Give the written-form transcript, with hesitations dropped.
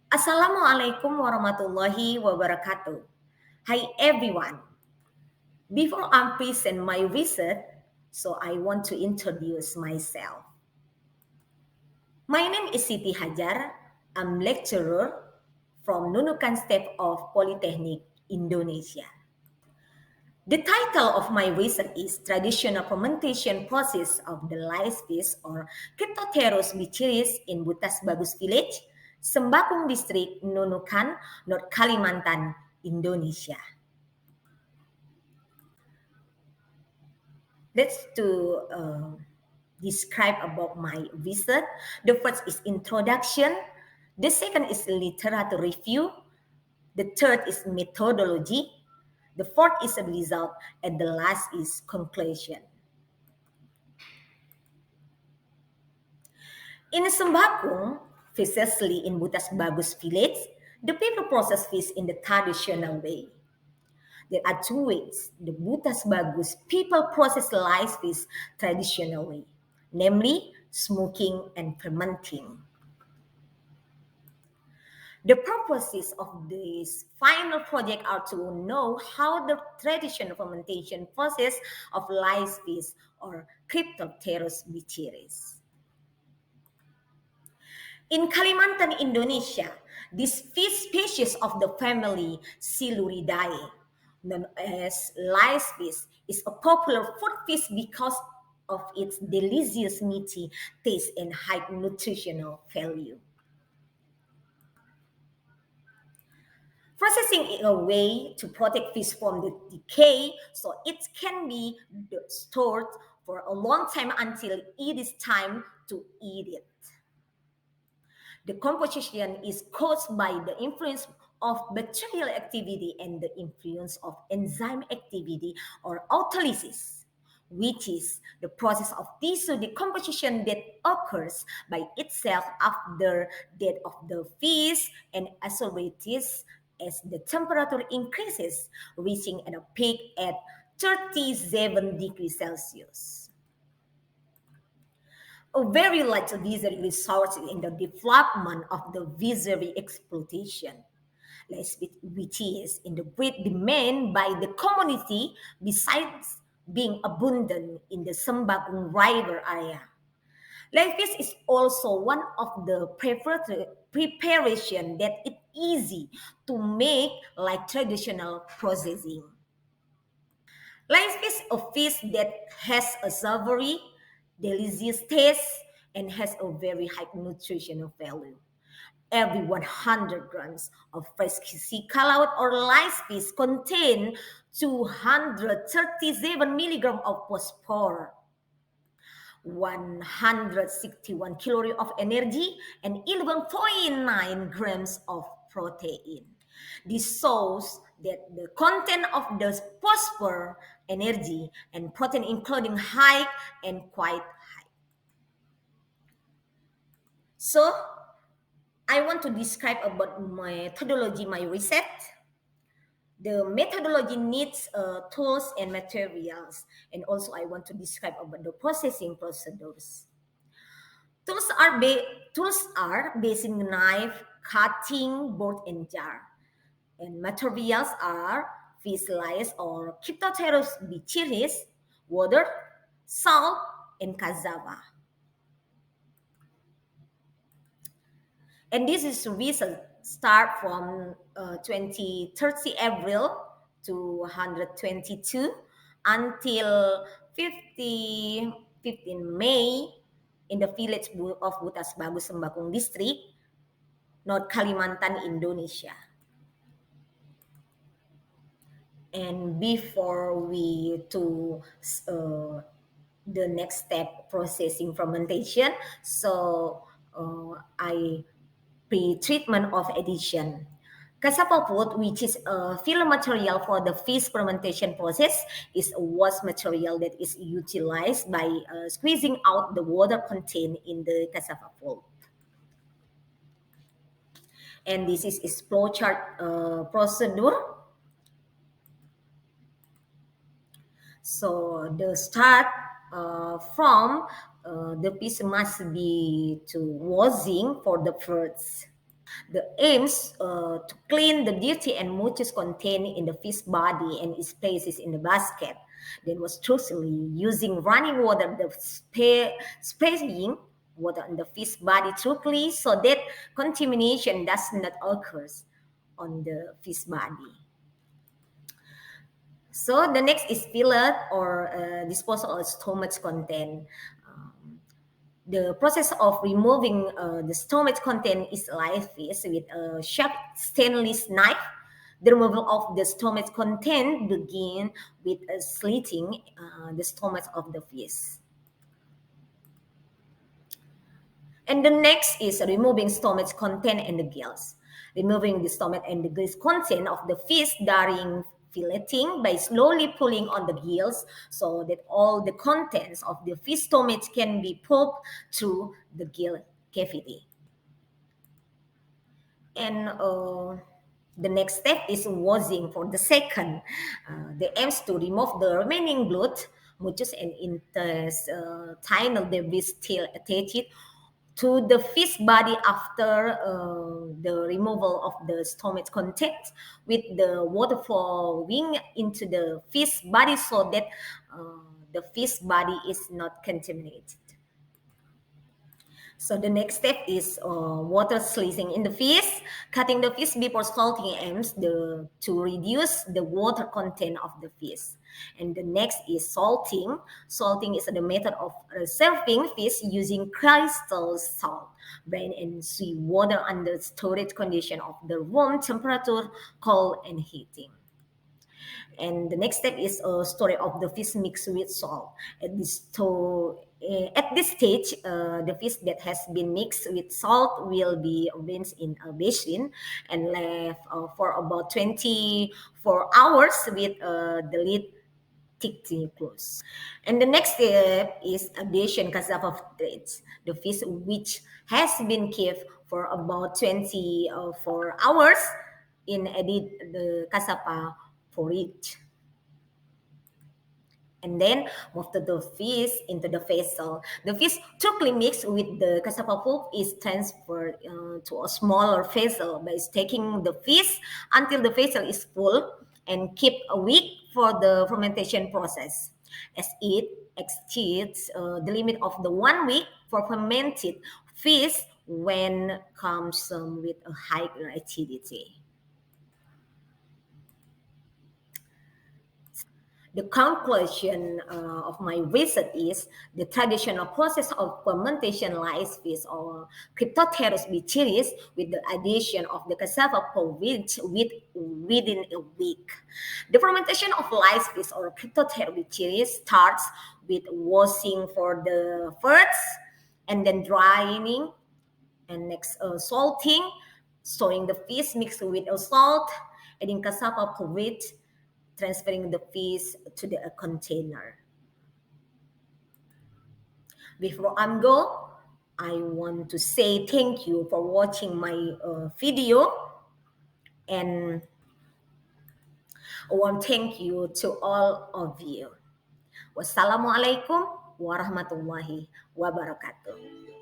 Assalamualaikum warahmatullahi wabarakatuh. Hi everyone. Before I present my research, so I want to introduce myself. My name is Siti Hajar. I'm lecturer from Nunukan Step of Polytechnic, Indonesia. The title of my research is Traditional Fermentation Process of the Lice Fish or Cryptopterus bichiris in Butas Bagus Village, Sembakung District, Nunukan, North Kalimantan, Indonesia. Let's describe about my research. The first is introduction. The second is literature review. The third is methodology. The fourth is a result, and the last is conclusion. In Sembakung, precisely in Butas Bagus village, the people process fish in the traditional way. There are two ways the Butas Bagus people process live fish traditionally, namely smoking and fermenting. The purposes of this final project are to know how the traditional fermentation process of live fish or Cryptopterus bichiris. In Kalimantan, Indonesia, this fish species of the family Siluridae, known as lice fish, is a popular food fish because of its delicious meaty taste and high nutritional value. Processing is a way to protect fish from the decay so it can be stored for a long time until it is time to eat it. The composition is caused by the influence of bacterial activity and the influence of enzyme activity or autolysis, which is the process of tissue decomposition that occurs by itself after death of the fish and accelerates as the temperature increases, reaching a peak at 37 degrees Celsius. A very large viscery resource in the development of the viscery exploitation, which is in the great demand by the community besides being abundant in the Sembakung River area. Live is also one of the preparation that is easy to make like traditional processing. Live is a fish that has a savory, delicious taste and has a very high nutritional value. Every 100 grams of fresh sea calaut or live fish contain 237 milligrams of phosphorus, 161 calories of energy, and 11.9 grams of protein. This shows that the content of the phosphorus, energy, and protein including high and quite high. So, I want to describe about my methodology, my research. The methodology needs tools and materials, and also I want to describe about the processing procedures. Tools are basic knife, cutting board, and jar. And materials are fish lice or Cryptopterus bichiris, water, salt, and cassava. And this is recent, start from 30 April to 122 until 15 May in the village of Butas Bagus Sembakung District, North Kalimantan, Indonesia. And before we to the next step, processing fermentation, so I pre-treatment of addition. Cassava pulp, which is a filler material for the fish fermentation process, is a waste material that is utilized by squeezing out the water contained in the cassava pulp. And this is its flowchart procedure. So the start from the piece must be to washing for the first. The aims to clean the dirty and mucus contained in the fish body and its places in the basket. Then was truthfully using running water, the spraying water on the fish body truthfully so that contamination does not occur on the fish body. So the next is fillet or disposal of stomach content. The process of removing the stomach content is like this with a sharp stainless knife. The removal of the stomach content begin with slitting the stomach of the fish. And the next is removing stomach content and the gills. Removing the stomach and the gills content of the fish during filleting by slowly pulling on the gills so that all the contents of the fish stomach can be pulled through the gill cavity. And the next step is washing for the second. The aims to remove the remaining blood, mucus, and intestinal debris still attached to the fish body after the removal of the stomach content with the water flowing into the fish body so that the fish body is not contaminated. So the next step is water slicing in the fish. Cutting the fish before salting aims to reduce the water content of the fish. And the next is salting. Salting is the method of serving fish using crystal salt, brine, and sweet water under storage condition of the room temperature, cold, and heating. And the next step is a story of the fish mixed with salt. At this stage, the fish that has been mixed with salt will be rinsed in a basin and left for about 24 hours with the lid tightly closed. And the next step is addition cassava flakes, the fish which has been kept for about 24 hours in added the cassava porridge. And then move to the fish into the vessel. The fish thickly mixed with the cassava pulp is transferred to a smaller vessel by taking the fish until the vessel is full and keep a week for the fermentation process. As it exceeds the limit of the 1 week for fermented fish when comes with a high acidity. The conclusion of my research is the traditional process of fermentation lice fish or Cryptoterus bichiris with the addition of the cassava porridge within a week. The fermentation of lice fish or Cryptoterus bichiris starts with washing for the first and then drying and next salting, storing the fish mixed with a salt, adding cassava porridge, transferring the fish to the container. Before I'm go, I want to say thank you for watching my video, and I want to thank you to all of you. Wassalamualaikum warahmatullahi wabarakatuh.